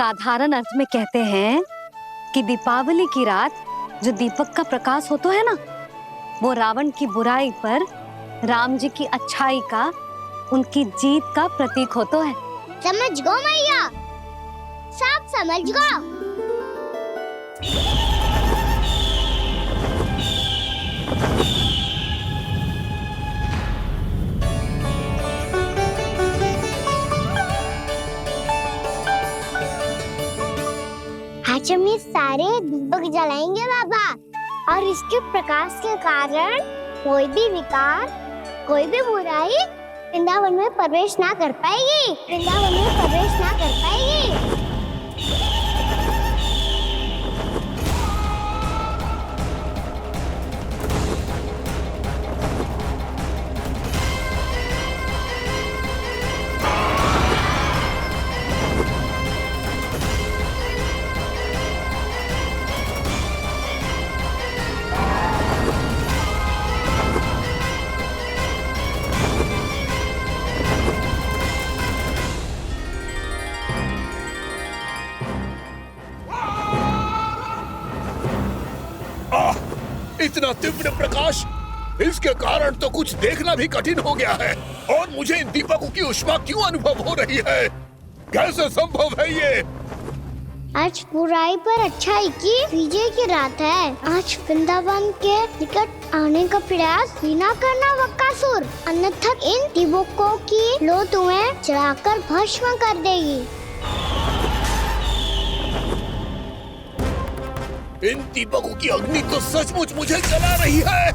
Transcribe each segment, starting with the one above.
साधारण अर्थ में कहते हैं कि दीपावली की रात जो दीपक का प्रकाश होता है ना, वो रावण की बुराई पर राम जी की अच्छाई का, उनकी जीत का प्रतीक होता है। समझ गो मैया, सब समझ गो। आज हम ये सारे दीपक जलाएंगे बाबा, और इसके प्रकाश के कारण कोई भी विकार, कोई भी बुराई वृंदावन में प्रवेश ना कर पाएगी, वृंदावन में प्रवेश ना कर पाएगी। इतना तीव्र प्रकाश, इसके कारण तो कुछ देखना भी कठिन हो गया है। और मुझे इन दीपकों की ऊष्मा क्यों अनुभव हो रही है? कैसे संभव है ये? आज बुराई पर अच्छाई की विजय की रात है। आज वृंदावन के निकट आने का प्रयास भी ना करना बकासुर, अन्यथा इन दीपकों की लो तुम्हें जलाकर भस्म कर देगी। इन दीपकों की अग्नि तो सचमुच मुझे जला रही है।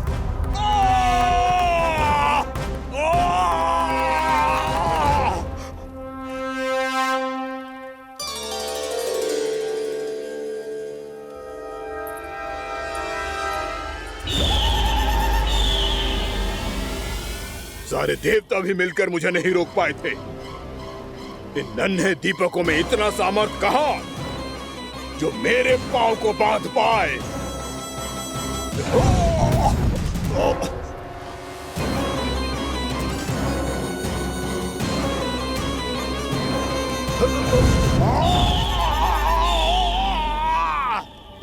सारे देवता भी मिलकर मुझे नहीं रोक पाए थे। इन नन्हे दीपकों में इतना सामर्थ्य कहां जो मेरे पांव को बांध पाए।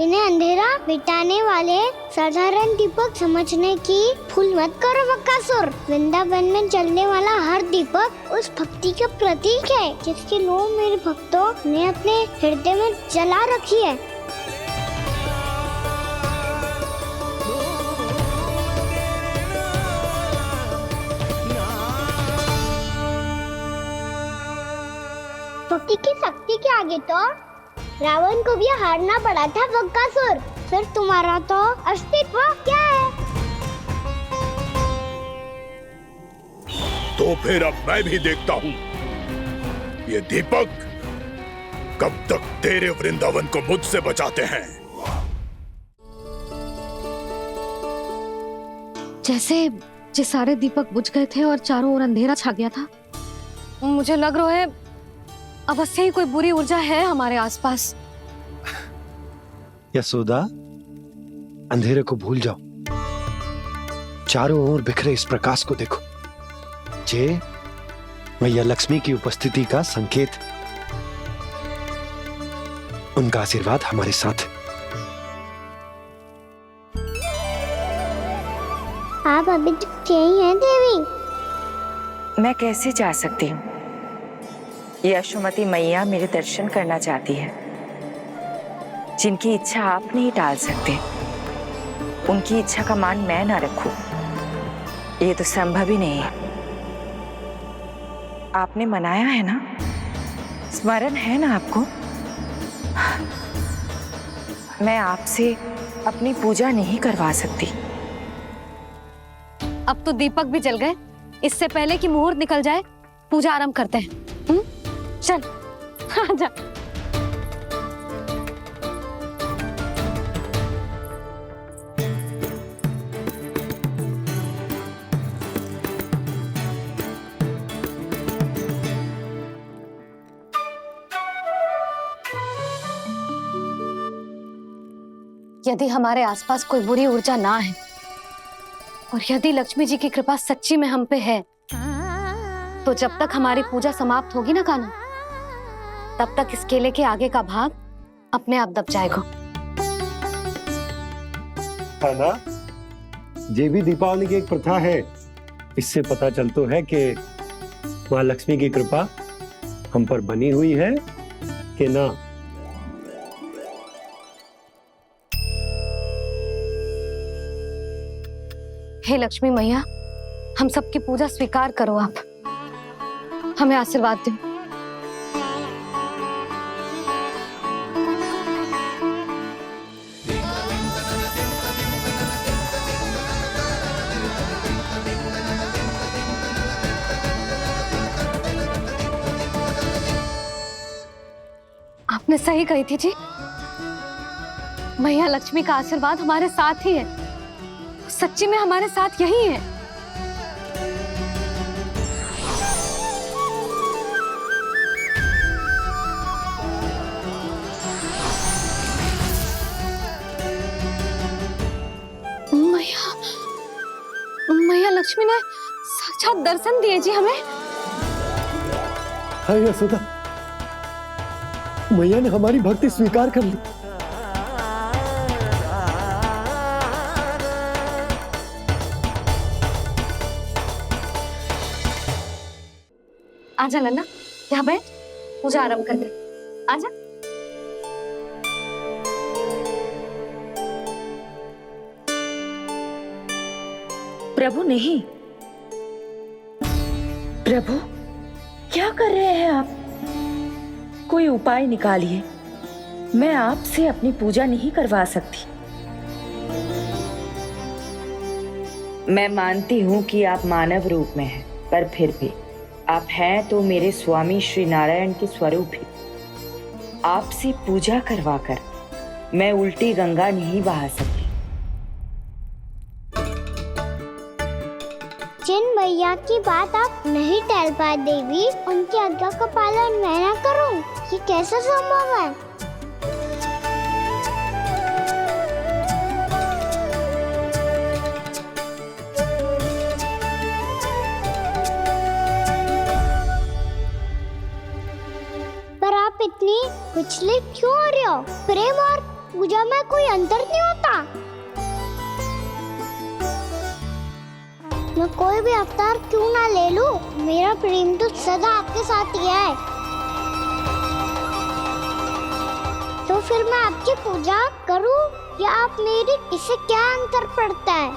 इन्हें अंधेरा मिटाने वाले साधारण दीपक समझने की भूल मत करो बकासुर। वृंदावन में जलने वाला हर दीपक उस भक्ति का प्रतीक है जिसकी लो मेरे भक्तों ने अपने हृदय में जला रखी है। भक्ति की शक्ति के आगे तो रावण को भी हारना पड़ा था बकासुर। फिर तुम्हारा तो अस्तित्व क्या है? तो फिर अब मैं भी देखता हूँ ये दीपक कब तक तेरे वृंदावन को मुझसे बचाते हैं। जैसे ये सारे दीपक बुझ गए थे और चारों ओर अंधेरा छा गया था, मुझे लग रहा है अवश्य ही कोई बुरी ऊर्जा है हमारे आसपास। यशोदा, अंधेरे को भूल जाओ, चारों ओर बिखरे इस प्रकाश को देखो। जे मैया लक्ष्मी की उपस्थिति का संकेत, उनका आशीर्वाद हमारे साथ। आप अभी तक यही हैं देवी? मैं कैसे जा सकती हूँ? यशोमती मैया मेरे दर्शन करना चाहती है। जिनकी इच्छा आप नहीं टाल सकते, उनकी इच्छा का मान मैं ना रखूं, ये तो संभव ही नहीं है। आपने मनाया है ना, स्मरण है ना आपको? मैं आपसे अपनी पूजा नहीं करवा सकती। अब तो दीपक भी जल गए, इससे पहले कि मुहूर्त निकल जाए पूजा आरंभ करते हैं। चल आजा। यदि हमारे आसपास कोई बुरी ऊर्जा ना है और यदि लक्ष्मी जी की कृपा सच्ची में हम पे है, तो जब तक हमारी पूजा समाप्त होगी ना कान्हा, तब तक इस केले के आगे का भाग अपने आप दब जाएगा। है ना? ये भी दीपावली की एक प्रथा है। इससे पता चलता है कि माँ लक्ष्मी की कृपा हम पर बनी हुई है कि ना। हे लक्ष्मी मैया, हम सबकी पूजा स्वीकार करो, आप हमें आशीर्वाद दो। आपने सही कही थी जी, मैया लक्ष्मी का आशीर्वाद हमारे साथ ही है, सच्ची में हमारे साथ यही है। मैया लक्ष्मी ने साक्षात दर्शन दिए जी हमें। हाँ यशोदा, मैया ने हमारी भक्ति स्वीकार कर ली। आजा नन्ना, यहाँ बैठ, पूजा आरंभ कर दे। आजा। प्रभु नहीं, प्रभु क्या कर रहे हैं आप? कोई उपाय निकालिए, मैं आपसे अपनी पूजा नहीं करवा सकती। मैं मानती हूँ कि आप मानव रूप में हैं, पर फिर भी आप हैं तो मेरे स्वामी श्री नारायण के स्वरूप ही। आपसे पूजा करवाकर मैं उल्टी गंगा नहीं बहा सकती। जिन मैया की बात आप नहीं टाल पाए देवी, उनकी आज्ञा का पालन मैं ना करूं, ये कैसे संभव है? पर आप इतनी विचलित क्यों हो रहे हो? प्रेम और पूजा में कोई अंतर नहीं होता। मैं कोई भी अवतार क्यों ना ले लूं, मेरा प्रेम तो सदा आपके साथ ही है। तो फिर मैं आपकी पूजा करूं या आप मेरी, इससे क्या अंतर पड़ता है?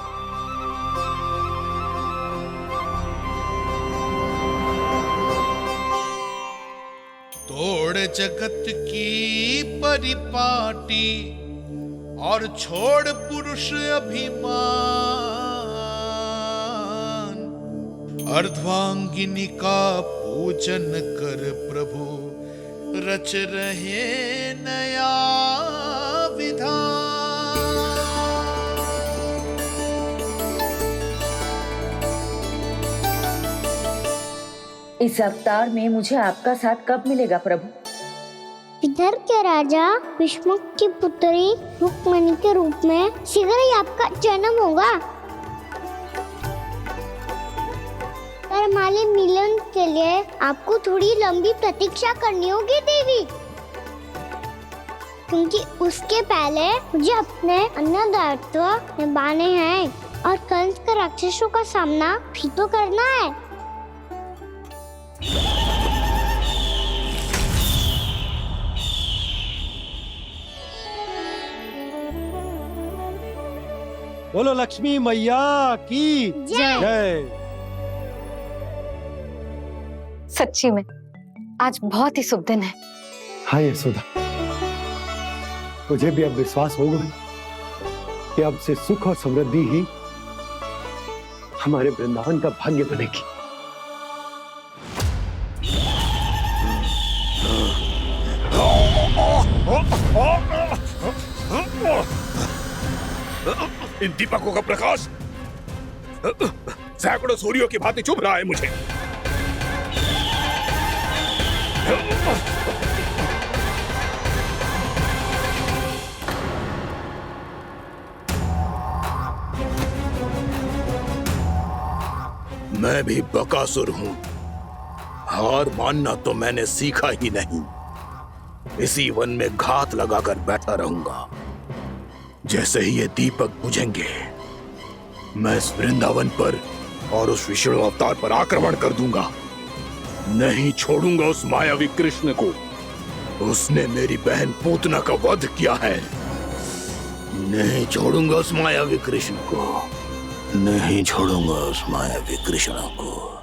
तोड़ जगत की परिपाटी और छोड़ पुरुष अभिमान, अर्धांगिनी का पूजन कर प्रभु रच रहे नया विधान। इस अवतार में मुझे आपका साथ कब मिलेगा प्रभु? इधर के राजा भीष्मक की पुत्री रुक्मणी के रूप में शीघ्र ही आपका जन्म होगा। पर हमारे मिलन के लिए आपको थोड़ी लंबी प्रतीक्षा करनी होगी देवी, क्योंकि उसके पहले मुझे अपने अन्य दायित्व निभाने हैं और कंस के राक्षसों का सामना भी तो करना है। बोलो लक्ष्मी मैया की जय। सच्ची में आज बहुत ही शुभ दिन है। हाँ यशोदा, मुझे भी अब विश्वास होगा कि अब से सुख और समृद्धि ही हमारे वृंदावन का भाग्य बनेगी। इन दीपकों का प्रकाश सैकड़ों सूर्यों की भांति चुभ रहा है मुझे। मैं भी बकासुर हूं, हार मानना तो मैंने सीखा ही नहीं। इसी वन में घात लगाकर बैठा रहूंगा। जैसे ही ये दीपक बुझेंगे, मैं इस वृंदावन पर और उस विष्णु अवतार पर आक्रमण कर दूंगा। नहीं छोड़ूंगा उस मायावी कृष्ण को। उसने मेरी बहन पूतना का वध किया है। नहीं छोड़ूंगा उस मायावी कृष्ण को। नहीं छोड़ूंगा उस मायावी कृष्ण को।